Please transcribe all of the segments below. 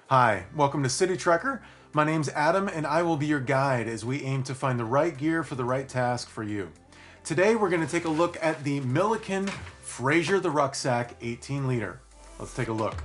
Hi, welcome to City Trekker. My name's Adam and I will be your guide as we aim to find the right gear for the right task for you. Today we're going to take a look at the Millican Fraser the Rucksack 18 liter. Let's take a look.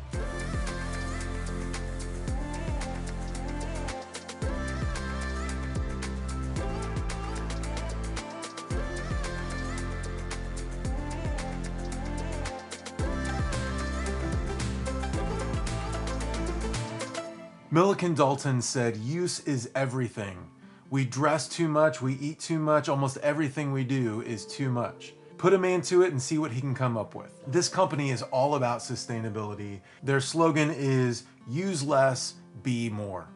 Millican Dalton said, "Use is everything. We dress too much, we eat too much, almost everything we do is too much. Put a man to it and see what he can come up with." This company is all about sustainability. Their slogan is use less, be more.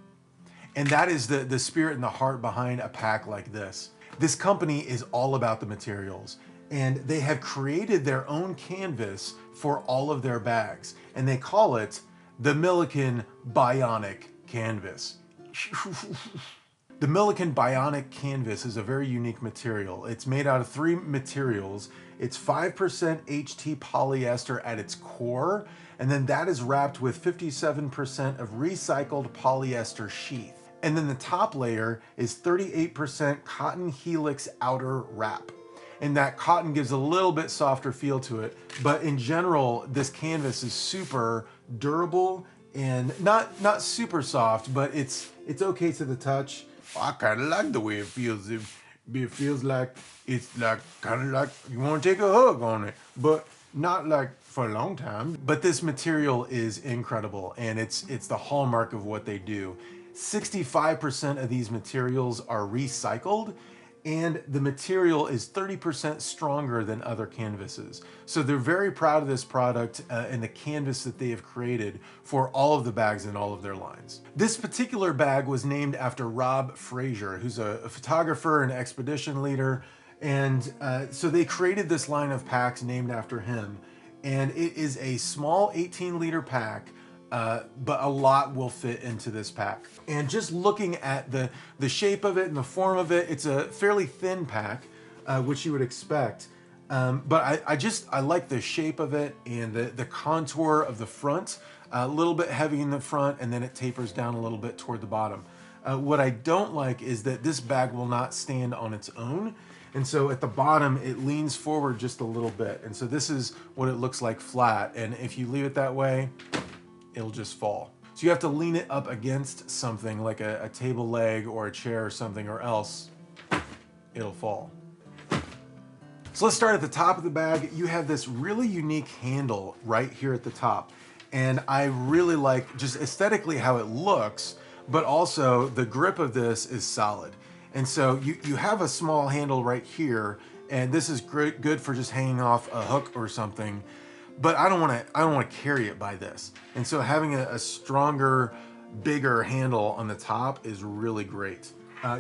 And that is the spirit and the heart behind a pack like this. This company is all about the materials, and they have created their own canvas for all of their bags, and they call it the Millican Bionic Canvas. The Millican Bionic Canvas is a very unique material. It's made out of 3 materials. It's 5% HT polyester at its core, and then that is wrapped with 57% of recycled polyester sheath. And then the top layer is 38% cotton helix outer wrap. And that cotton gives a little bit softer feel to it, but in general, this canvas is super durable and not super soft, but it's okay to the touch. I kind of like the way it feels. It feels like it's like kind of like you want to take a hug on it, but not like for a long time. But this material is incredible, and it's the hallmark of what they do. 65% of these materials are recycled, and the material is 30% stronger than other canvases. So they're very proud of this product and the canvas that they have created for all of the bags in all of their lines. This particular bag was named after Rob Fraser, who's a photographer and expedition leader. And so they created this line of packs named after him. And it is a small 18-liter pack, but a lot will fit into this pack. And just looking at the shape of it and the form of it, it's a fairly thin pack, which you would expect. But I like the shape of it and the contour of the front, a little bit heavy in the front, and then it tapers down a little bit toward the bottom. What I don't like is that this bag will not stand on its own. And so at the bottom, it leans forward just a little bit. And so this is what it looks like flat. And if you leave it that way, it'll just fall. So you have to lean it up against something like a table leg or a chair or something, or else it'll fall. So let's start at the top of the bag. You have this really unique handle right here at the top. And I really like just aesthetically how it looks, but also the grip of this is solid. And so you have a small handle right here, and this is great, good for just hanging off a hook or something. But I don't want to carry it by this. And so having a stronger, bigger handle on the top is really great.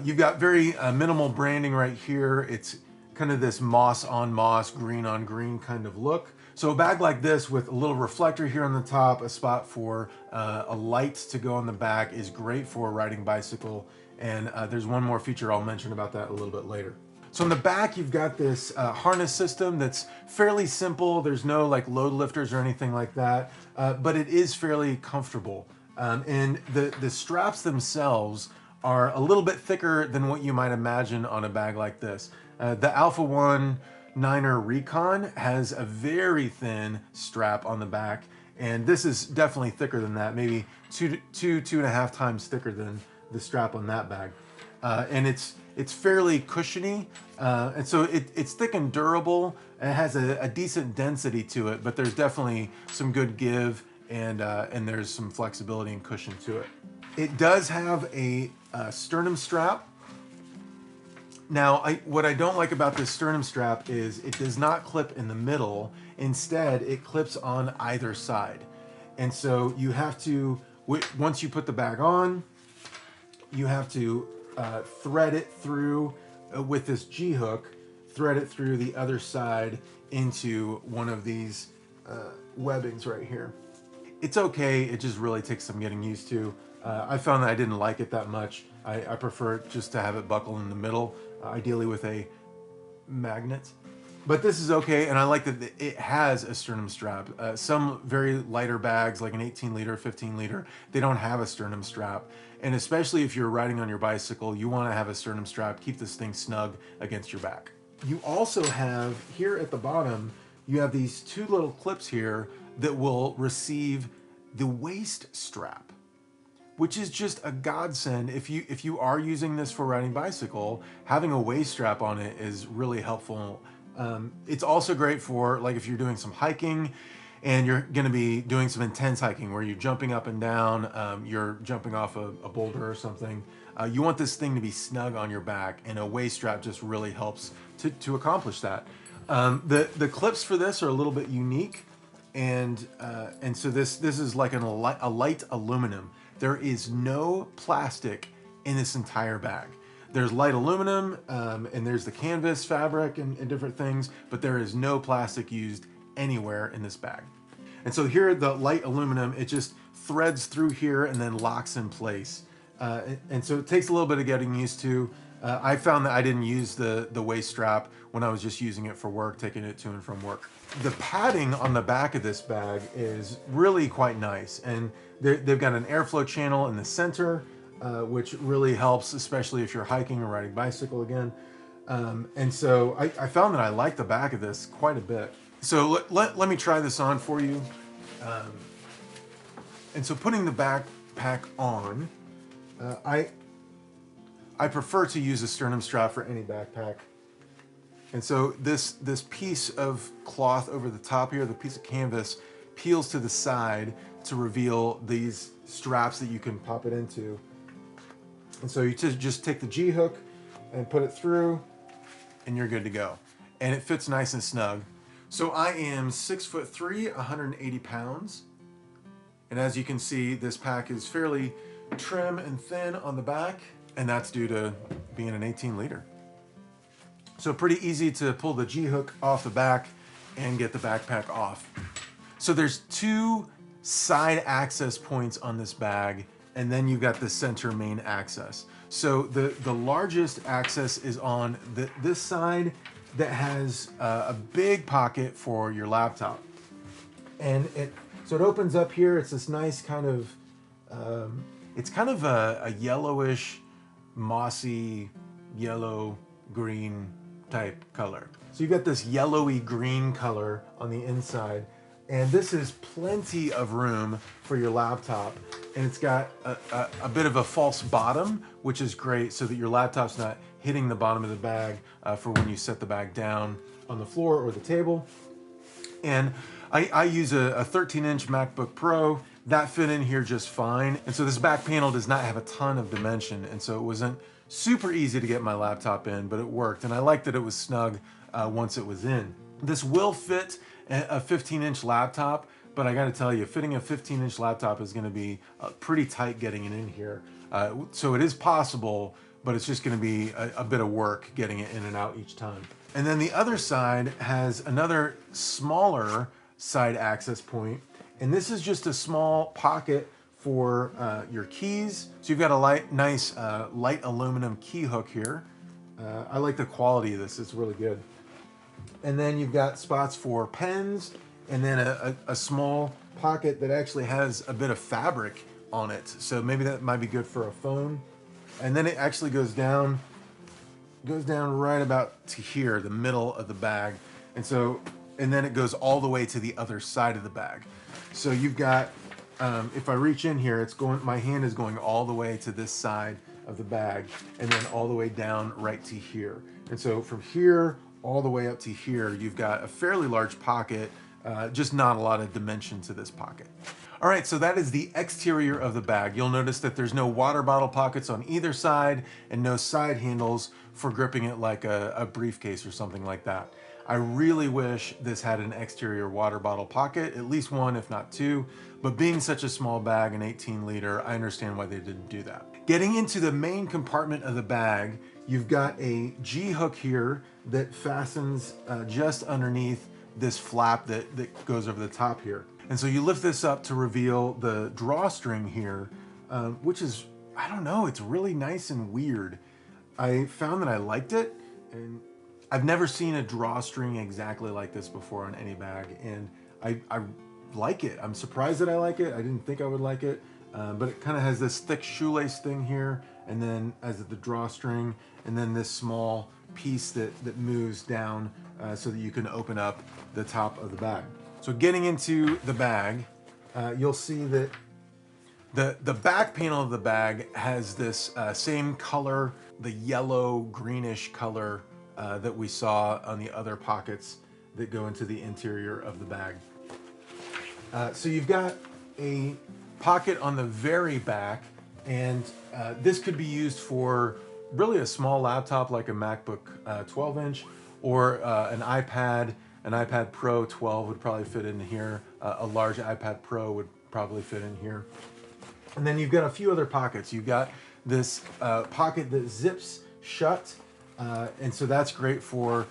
You've got very minimal branding right here. It's kind of this moss on moss, green on green kind of look. So a bag like this with a little reflector here on the top, a spot for a light to go on the back is great for riding bicycle. And there's one more feature I'll mention about that a little bit later. So in the back, you've got this harness system that's fairly simple. There's no like load lifters or anything like that, but it is fairly comfortable. And the straps themselves are a little bit thicker than what you might imagine on a bag like this. The Alpha 1 9er Recon has a very thin strap on the back, and this is definitely thicker than that, maybe two and a half times thicker than the strap on that bag. And it's fairly cushiony, and so it's thick and durable, and it has a decent density to it, but there's definitely some good give, and there's some flexibility and cushion to it. It does have a sternum strap. Now, what I don't like about this sternum strap is it does not clip in the middle. Instead, it clips on either side. And so you have to, once you put the bag on, you have to thread it through with this G-hook, thread it through the other side into one of these webbings right here. It's okay, it just really takes some getting used to. I found that I didn't like it that much. I prefer just to have it buckle in the middle, ideally with a magnet. But this is okay, and I like that it has a sternum strap. Some very lighter bags, like an 18 liter, 15 liter, they don't have a sternum strap. And especially if you're riding on your bicycle, you want to have a sternum strap. Keep this thing snug against your back. You also have, here at the bottom, you have these two little clips here that will receive the waist strap, which is just a godsend. If you are using this for riding bicycle, having a waist strap on it is really helpful. It's also great for, like, if you're doing some hiking and you're going to be doing some intense hiking where you're jumping up and down, you're jumping off a boulder or something. You want this thing to be snug on your back, and a waist strap just really helps to accomplish that. The clips for this are a little bit unique, and so this is like a light aluminum. There is no plastic in this entire bag. There's light aluminum, and there's the canvas fabric and different things, but there is no plastic used anywhere in this bag. And so here, the light aluminum, it just threads through here and then locks in place. And so it takes a little bit of getting used to. I found that I didn't use the waist strap when I was just using it for work, taking it to and from work. The padding on the back of this bag is really quite nice. And they've got an airflow channel in the center, which really helps, especially if you're hiking or riding bicycle again. And so I found that I like the back of this quite a bit. So let me try this on for you. And so putting the backpack on, I prefer to use a sternum strap for any backpack. And so this piece of cloth over the top here, the piece of canvas, peels to the side to reveal these straps that you can pop it into. And so you just take the G-hook and put it through, and you're good to go. And it fits nice and snug. So I am 6'3", 180 pounds. And as you can see, this pack is fairly trim and thin on the back, and that's due to being an 18 liter. So pretty easy to pull the G-hook off the back and get the backpack off. So there's two side access points on this bag, and then you've got the center main access. So the largest access is on this side that has a big pocket for your laptop. And so it opens up here. It's this nice kind of, it's kind of a yellowish, mossy, yellow, green type color. So you've got this yellowy green color on the inside, and this is plenty of room for your laptop. And it's got a bit of a false bottom, which is great so that your laptop's not hitting the bottom of the bag for when you set the bag down on the floor or the table. And I use a 13-inch MacBook Pro. That fit in here just fine. And so this back panel does not have a ton of dimension, and so it wasn't super easy to get my laptop in, but it worked. And I liked that it was snug once it was in. This will fit a 15-inch laptop, but I gotta tell you, fitting a 15-inch laptop is gonna be pretty tight getting it in here. So it is possible, but it's just gonna be a bit of work getting it in and out each time. And then the other side has another smaller side access point, and this is just a small pocket for your keys. So you've got a nice light aluminum key hook here. I like the quality of this, it's really good. And then you've got spots for pens, and then a small pocket that actually has a bit of fabric on it. So maybe that might be good for a phone. And then it actually goes down right about to here, the middle of the bag. And then it goes all the way to the other side of the bag. So you've got, if I reach in here, my hand is going all the way to this side of the bag, and then all the way down right to here. And so from here all the way up to here, you've got a fairly large pocket, just not a lot of dimension to this pocket. All right, so that is the exterior of the bag. You'll notice that there's no water bottle pockets on either side and no side handles for gripping it like a briefcase or something like that. I really wish this had an exterior water bottle pocket, at least one, if not two, but being such a small bag, an 18 liter, I understand why they didn't do that. Getting into the main compartment of the bag, you've got a G-hook here that fastens just underneath this flap that goes over the top here. And so you lift this up to reveal the drawstring here, which is, I don't know, it's really nice and weird. I found that I liked it, and I've never seen a drawstring exactly like this before on any bag, and I like it. I'm surprised that I like it. I didn't think I would like it, but it kind of has this thick shoelace thing here, and then as the drawstring, and then this small piece that moves down so that you can open up the top of the bag. So getting into the bag, you'll see that the back panel of the bag has this same color, the yellow greenish color that we saw on the other pockets that go into the interior of the bag. So you've got a pocket on the very back, and this could be used for really a small laptop like a MacBook 12-inch or an iPad. An iPad Pro 12 would probably fit in here. A large iPad Pro would probably fit in here. And then you've got a few other pockets. You've got this pocket that zips shut. And so that's great for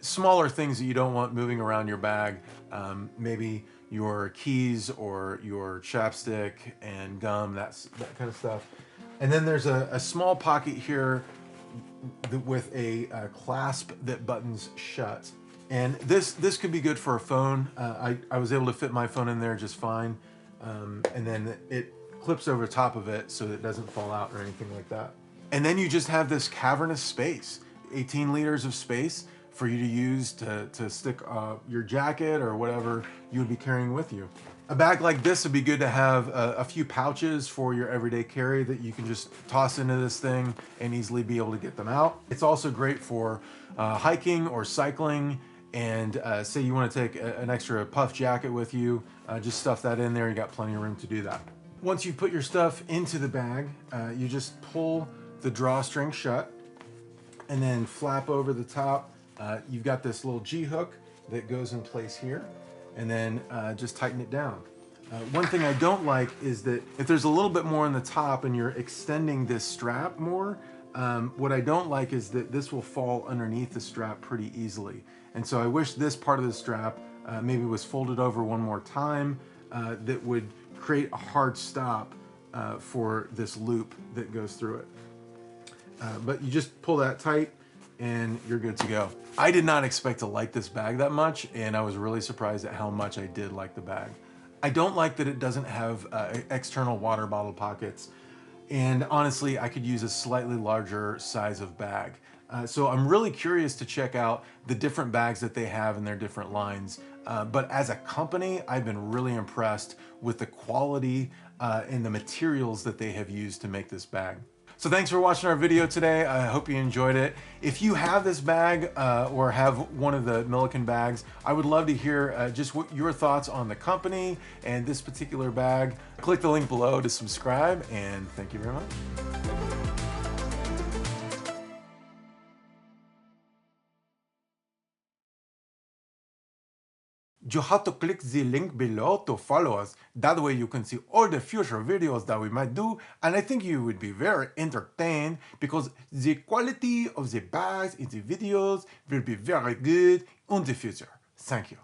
smaller things that you don't want moving around your bag. Maybe your keys or your chapstick and gum, that kind of stuff. And then there's a small pocket here with a clasp that buttons shut. And this could be good for a phone. I was able to fit my phone in there just fine. And then it clips over top of it so that it doesn't fall out or anything like that. And then you just have this cavernous space, 18 liters of space for you to use to stick your jacket or whatever you would be carrying with you. A bag like this would be good to have a few pouches for your everyday carry that you can just toss into this thing and easily be able to get them out. It's also great for hiking or cycling, and say you want to take an extra puff jacket with you, just stuff that in there. You got plenty of room to do that. Once you put your stuff into the bag, you just pull the drawstring shut and then flap over the top. You've got this little G-hook that goes in place here, and then just tighten it down. One thing I don't like is that if there's a little bit more on the top and you're extending this strap more, what I don't like is that this will fall underneath the strap pretty easily. And so I wish this part of the strap maybe was folded over one more time, that would create a hard stop for this loop that goes through it. But you just pull that tight and you're good to go. I did not expect to like this bag that much, and I was really surprised at how much I did like the bag. I don't like that it doesn't have external water bottle pockets, and honestly, I could use a slightly larger size of bag. So I'm really curious to check out the different bags that they have in their different lines. But as a company, I've been really impressed with the quality and the materials that they have used to make this bag. So thanks for watching our video today. I hope you enjoyed it. If you have this bag or have one of the Millican bags, I would love to hear just what your thoughts on the company and this particular bag. Click the link below to subscribe, and thank you very much. You have to click the link below to follow us. That way you can see all the future videos that we might do, and I think you would be very entertained because the quality of the bags in the videos will be very good in the future. Thank you.